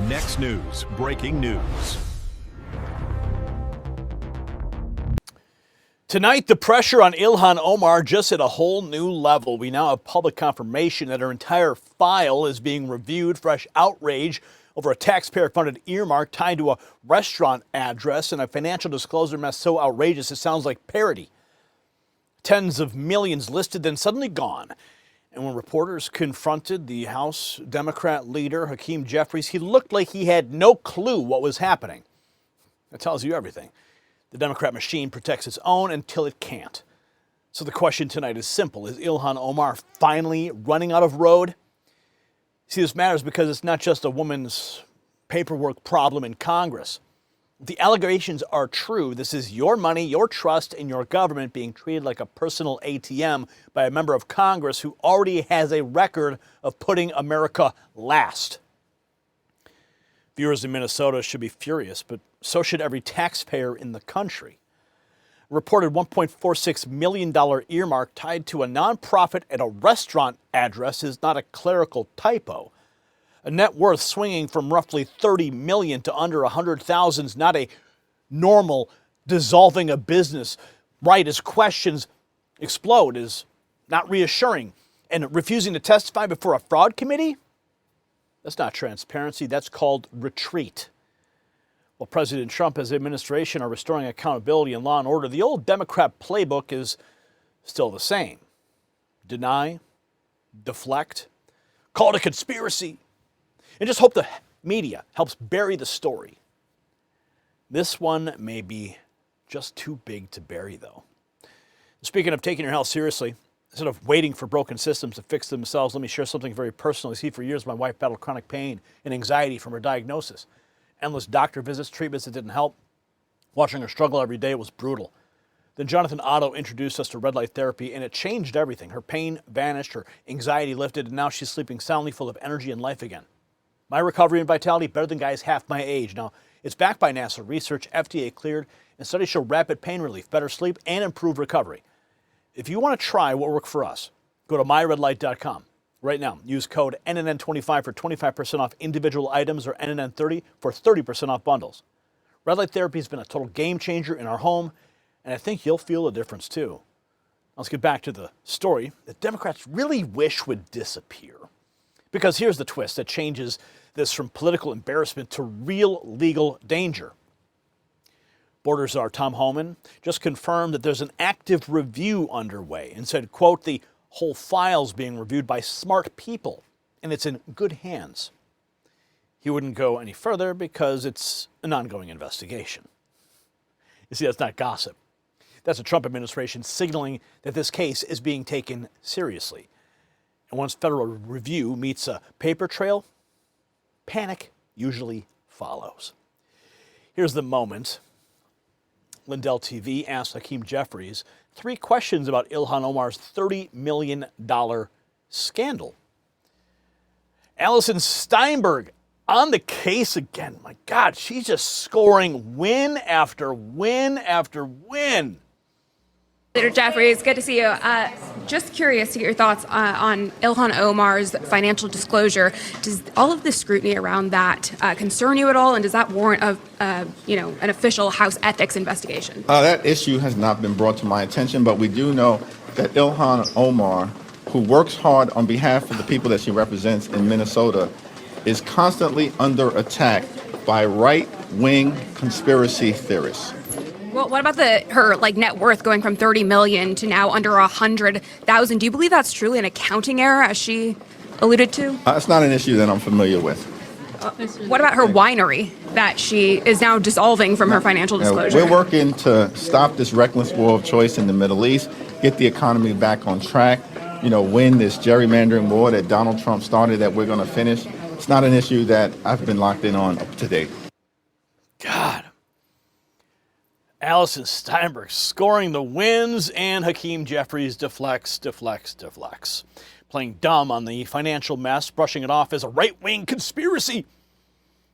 Next News, breaking news. Tonight, the pressure on Ilhan Omar just hit a whole new level. We now have public confirmation that her entire file is being reviewed. Fresh outrage over a taxpayer-funded earmark tied to a restaurant address and a financial disclosure mess so outrageous it sounds like parody. Tens of millions listed, then suddenly gone. And when reporters confronted the House Democrat leader, Hakeem Jeffries, he looked like he had no clue what was happening. That tells you everything. The Democrat machine protects its own until it can't. So the question tonight is simple. Is Ilhan Omar finally running out of road? See, this matters because it's not just a woman's paperwork problem in Congress. If the allegations are true, this is your money, your trust, and your government being treated like a personal ATM by a member of Congress who already has a record of putting America last. Viewers in Minnesota should be furious, but so should every taxpayer in the country. A reported $1.46 million earmark tied to a nonprofit at a restaurant address is not a clerical typo. A net worth swinging from roughly $30 million to under $100,000 is not a normal dissolving a business right as questions explode, is not reassuring. And refusing to testify before a fraud committee? That's not transparency. That's called retreat. While President Trump and his administration are restoring accountability and law and order, the old Democrat playbook is still the same. Deny, deflect, call it a conspiracy, and just hope the media helps bury the story. This one may be just too big to bury, though. Speaking of taking your health seriously, instead of waiting for broken systems to fix themselves, let me share something very personal. You see, for years, my wife battled chronic pain and anxiety from her diagnosis. Endless doctor visits, treatments that didn't help. Watching her struggle every day was brutal. Then Jonathan Otto introduced us to red light therapy, and it changed everything. Her pain vanished, her anxiety lifted, and now she's sleeping soundly, full of energy and life again. My recovery and vitality better than guys half my age. Now, it's backed by NASA research, FDA cleared, and studies show rapid pain relief, better sleep, and improved recovery. If you want to try what worked for us, go to myredlight.com. Right now, use code NNN25 for 25% off individual items or NNN30 for 30% off bundles. Red light therapy has been a total game changer in our home, and I think you'll feel a difference too. Let's get back to the story that Democrats really wish would disappear. Because here's the twist that changes this from political embarrassment to real legal danger. Border Czar Tom Homan just confirmed that there's an active review underway and said, quote, the whole file's being reviewed by smart people and it's in good hands. He wouldn't go any further because it's an ongoing investigation. You see, that's not gossip. That's the Trump administration signaling that this case is being taken seriously. And once federal review meets a paper trail, panic usually follows. Here's the moment. Lindell TV asked Hakeem Jeffries 3 questions about Ilhan Omar's $30 million scandal. Allison Steinberg on the case again. My God, she's just scoring win after win after win. Senator Jeffries, good to see you. Just curious to get your thoughts on Ilhan Omar's financial disclosure. Does all of the scrutiny around that concern you at all, and does that warrant an official House ethics investigation? That issue has not been brought to my attention, but we do know that Ilhan Omar, who works hard on behalf of the people that she represents in Minnesota, is constantly under attack by right-wing conspiracy theorists. Well, what about her net worth going from $30 million to now under $100,000? Do you believe that's truly an accounting error, as she alluded to? It's not an issue that I'm familiar with. What about her winery that she is now dissolving from her financial disclosure? We're working to stop this reckless war of choice in the Middle East, get the economy back on track, win this gerrymandering war that Donald Trump started that we're going to finish. It's not an issue that I've been locked in on up to date. God. Allison Steinberg scoring the wins, and Hakeem Jeffries deflects. Playing dumb on the financial mess, brushing it off as a right-wing conspiracy.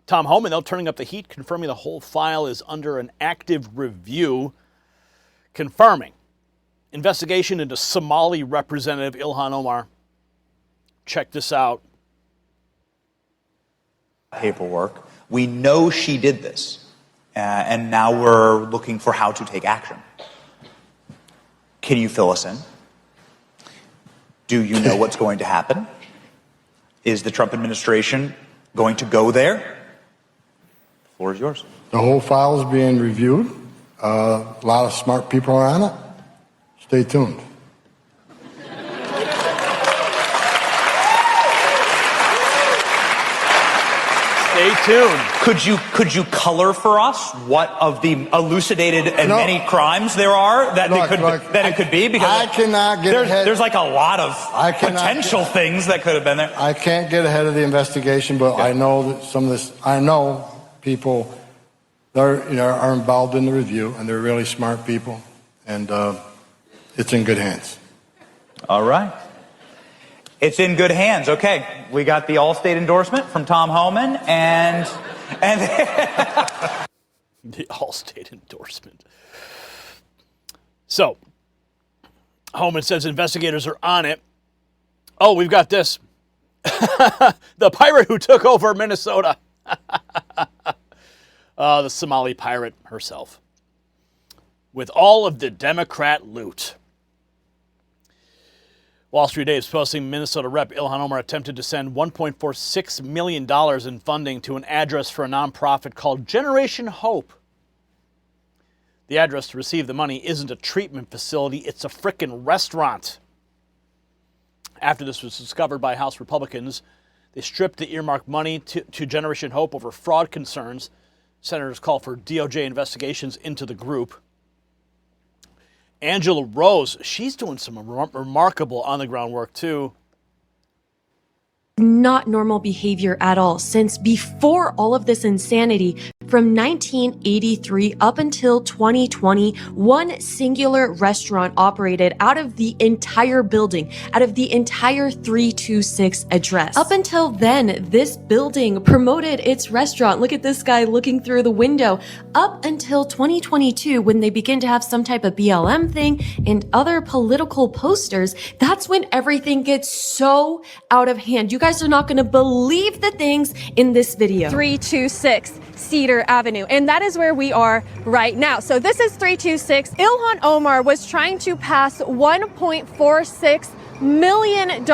Tom Homan, though, turning up the heat, confirming the whole file is under an active review. Confirming investigation into Somali Representative Ilhan Omar. Check this out. paperwork. We know she did this, and now we're looking for how to take action. Can you fill us in? Do you know what's going to happen? Is the Trump administration going to go there? The floor is yours. The whole file is being reviewed. A lot of smart people are on it. Stay tuned. Stay tuned. Could you color for us what of the elucidated and many crimes there are that it could be? Because I cannot get ahead. There's like a lot of potential things that could have been there. I can't get ahead of the investigation, but I know that some of this. I know people that are involved in the review, and they're really smart people, and it's in good hands. All right. It's in good hands. Okay, we got the Allstate endorsement from Tom Homan, and the Allstate endorsement. So, Homan says investigators are on it. Oh, we've got this. The pirate who took over Minnesota. The Somali pirate herself. With all of the Democrat loot. Wall Street Today is posting Minnesota Rep. Ilhan Omar attempted to send $1.46 million in funding to an address for a nonprofit called Generation Hope. The address to receive the money isn't a treatment facility, it's a frickin' restaurant. After this was discovered by House Republicans, they stripped the earmark money to Generation Hope over fraud concerns. Senators call for DOJ investigations into the group. Angela Rose, she's doing some remarkable on-the-ground work, too. Not normal behavior at all, since before all of this insanity, from 1983 up until 2020, one singular restaurant operated out of the entire building, out of the entire 326 address. Up until then, this building promoted its restaurant. Look at this guy looking through the window. Up until 2022, when they begin to have some type of BLM thing and other political posters, that's when everything gets so out of hand. You guys are not going to believe the things in this video. 326 Cedar Avenue, and that is where we are right now. So this is 326. Ilhan Omar was trying to pass $1.46 million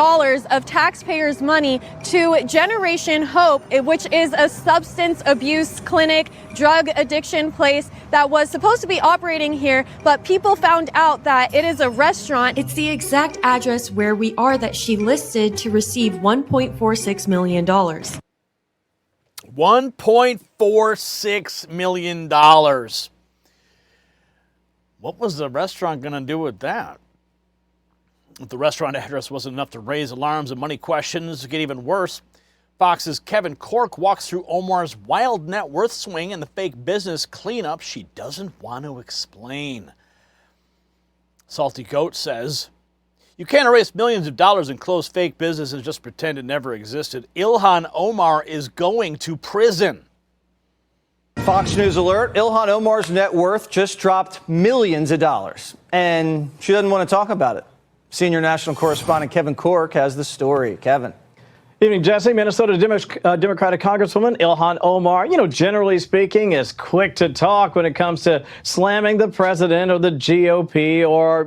of taxpayers' money to Generation Hope, which is a substance abuse clinic, drug addiction place that was supposed to be operating here, but people found out that it is a restaurant. It's the exact address where we are that she listed to receive $1.46 million. $1.46 million. What was the restaurant going to do with that? If the restaurant address wasn't enough to raise alarms and money questions get even worse, Fox's Kevin Corke walks through Omar's wild net worth swing and the fake business cleanup she doesn't want to explain. Salty Goat says, you can't erase millions of dollars and close fake business and just pretend it never existed. Ilhan Omar is going to prison. Fox News alert, Ilhan Omar's net worth just dropped millions of dollars, and she doesn't want to talk about it. Senior national correspondent Kevin Corke has the story. Kevin. Evening, Jesse. Minnesota Democratic Congresswoman Ilhan Omar, generally speaking, is quick to talk when it comes to slamming the president or the GOP or,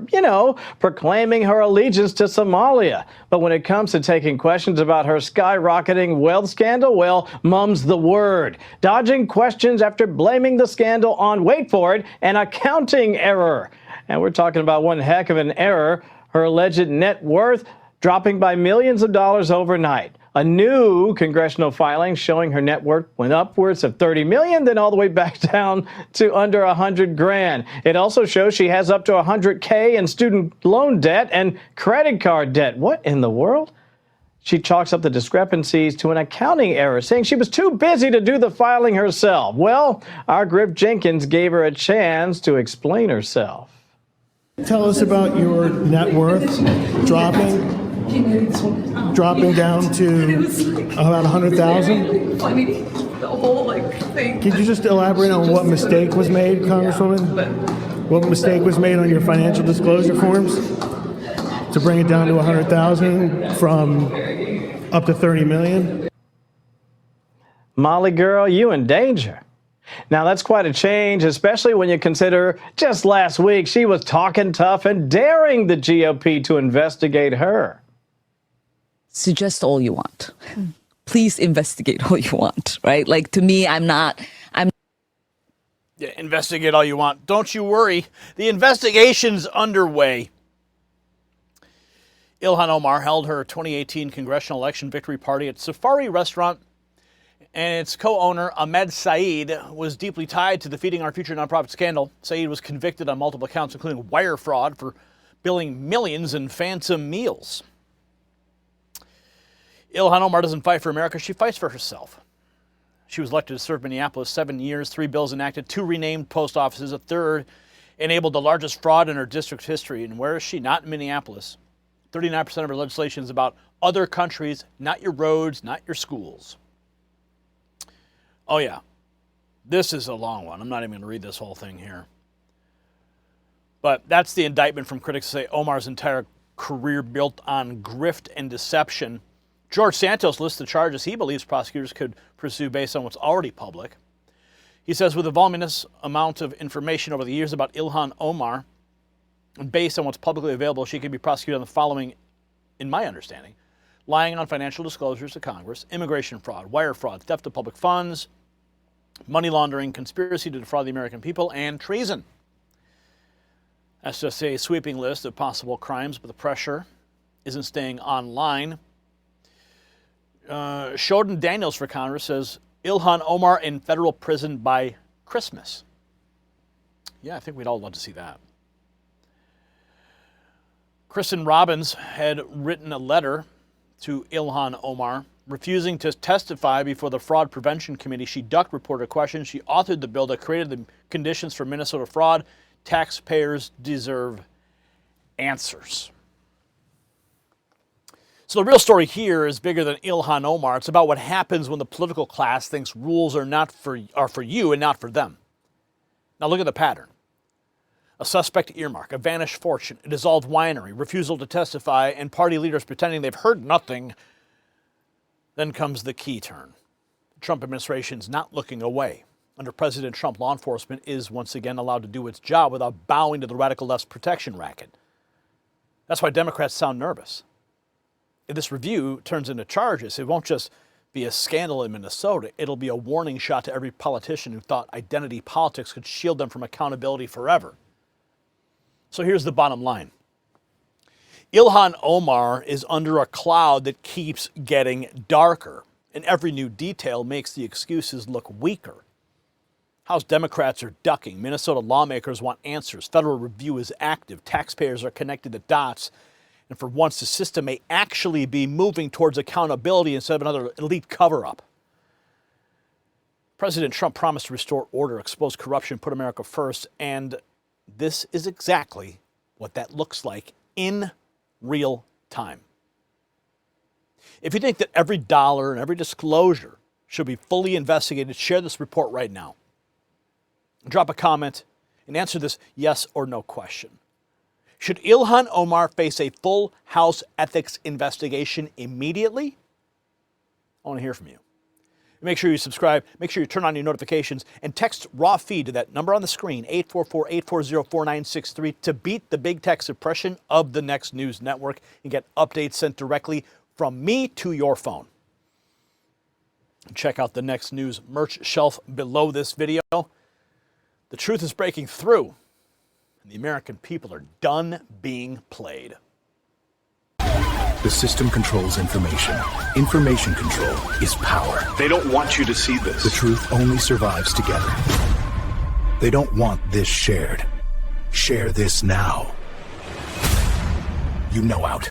proclaiming her allegiance to Somalia. But when it comes to taking questions about her skyrocketing wealth scandal, well, mum's the word. Dodging questions after blaming the scandal on, wait for it, an accounting error. And we're talking about one heck of an error. Her alleged net worth dropping by millions of dollars overnight. A new congressional filing showing her net worth went upwards of $30 million, then all the way back down to under $100,000. It also shows she has up to $100K in student loan debt and credit card debt. What in the world? She chalks up the discrepancies to an accounting error, saying she was too busy to do the filing herself. Well, our Griff Jenkins gave her a chance to explain herself. Tell us about your net worth dropping down to about 100,000. The whole thing. Could you just elaborate on what mistake was made, Congresswoman? What mistake was made on your financial disclosure forms to bring it down to 100,000 from up to 30 million? Molly girl, you in danger. Now, that's quite a change, especially when you consider just last week she was talking tough and daring the GOP to investigate her. Suggest all you want. Please investigate all you want, right? Like, to me, I'm Yeah, investigate all you want. Don't you worry. The investigation's underway. Ilhan Omar held her 2018 congressional election victory party at Safari Restaurant, and its co-owner, Ahmed Saeed, was deeply tied to the Feeding Our Future nonprofit scandal. Saeed was convicted on multiple counts, including wire fraud for billing millions in phantom meals. Ilhan Omar doesn't fight for America, she fights for herself. She was elected to serve Minneapolis 7 years, 3 bills enacted, 2 renamed post offices, a third enabled the largest fraud in her district's history. And where is she? Not in Minneapolis. 39% of her legislation is about other countries, not your roads, not your schools. Oh yeah, this is a long one. I'm not even going to read this whole thing here. But that's the indictment from critics who say Omar's entire career built on grift and deception. George Santos lists the charges he believes prosecutors could pursue based on what's already public. He says with a voluminous amount of information over the years about Ilhan Omar, and based on what's publicly available, she could be prosecuted on the following, in my understanding: lying on financial disclosures to Congress, immigration fraud, wire fraud, theft of public funds, money laundering, conspiracy to defraud the American people, and treason. That's just a sweeping list of possible crimes, but the pressure isn't staying online. Sheldon Daniels for Congress says Ilhan Omar in federal prison by Christmas. Yeah, I think we'd all love to see that. Kristen Robbins had written a letter to Ilhan Omar refusing to testify before the Fraud Prevention Committee. She ducked reporter questions. She authored the bill that created the conditions for Minnesota fraud. Taxpayers deserve answers. So the real story here is bigger than Ilhan Omar. It's about what happens when the political class thinks rules are for you and not for them. Now look at the pattern. A suspect earmark, a vanished fortune, a dissolved winery, refusal to testify, and party leaders pretending they've heard nothing. Then comes the key turn. The Trump administration's not looking away. Under President Trump, law enforcement is once again allowed to do its job without bowing to the radical left's protection racket. That's why Democrats sound nervous. If this review turns into charges, it won't just be a scandal in Minnesota. It'll be a warning shot to every politician who thought identity politics could shield them from accountability forever. So here's the bottom line. Ilhan Omar is under a cloud that keeps getting darker, and every new detail makes the excuses look weaker. House Democrats are ducking. Minnesota lawmakers want answers. Federal review is active. Taxpayers are connected the dots. And for once, the system may actually be moving towards accountability instead of another elite cover-up. President Trump promised to restore order, expose corruption, put America first, and this is exactly what that looks like in real time. If you think that every dollar and every disclosure should be fully investigated, share this report right now. Drop a comment and answer this yes or no question. Should Ilhan Omar face a full House ethics investigation immediately? I want to hear from you. Make sure you subscribe. Make sure you turn on your notifications and text raw feed to that number on the screen, 844-840-4963, to beat the big tech suppression of the Next News Network and get updates sent directly from me to your phone. Check out the Next News merch shelf below this video. The truth is breaking through, and the American people are done being played. The system controls information. Information control is power. They don't want you to see this. The truth only survives together. They don't want this shared. Share this now. You know out.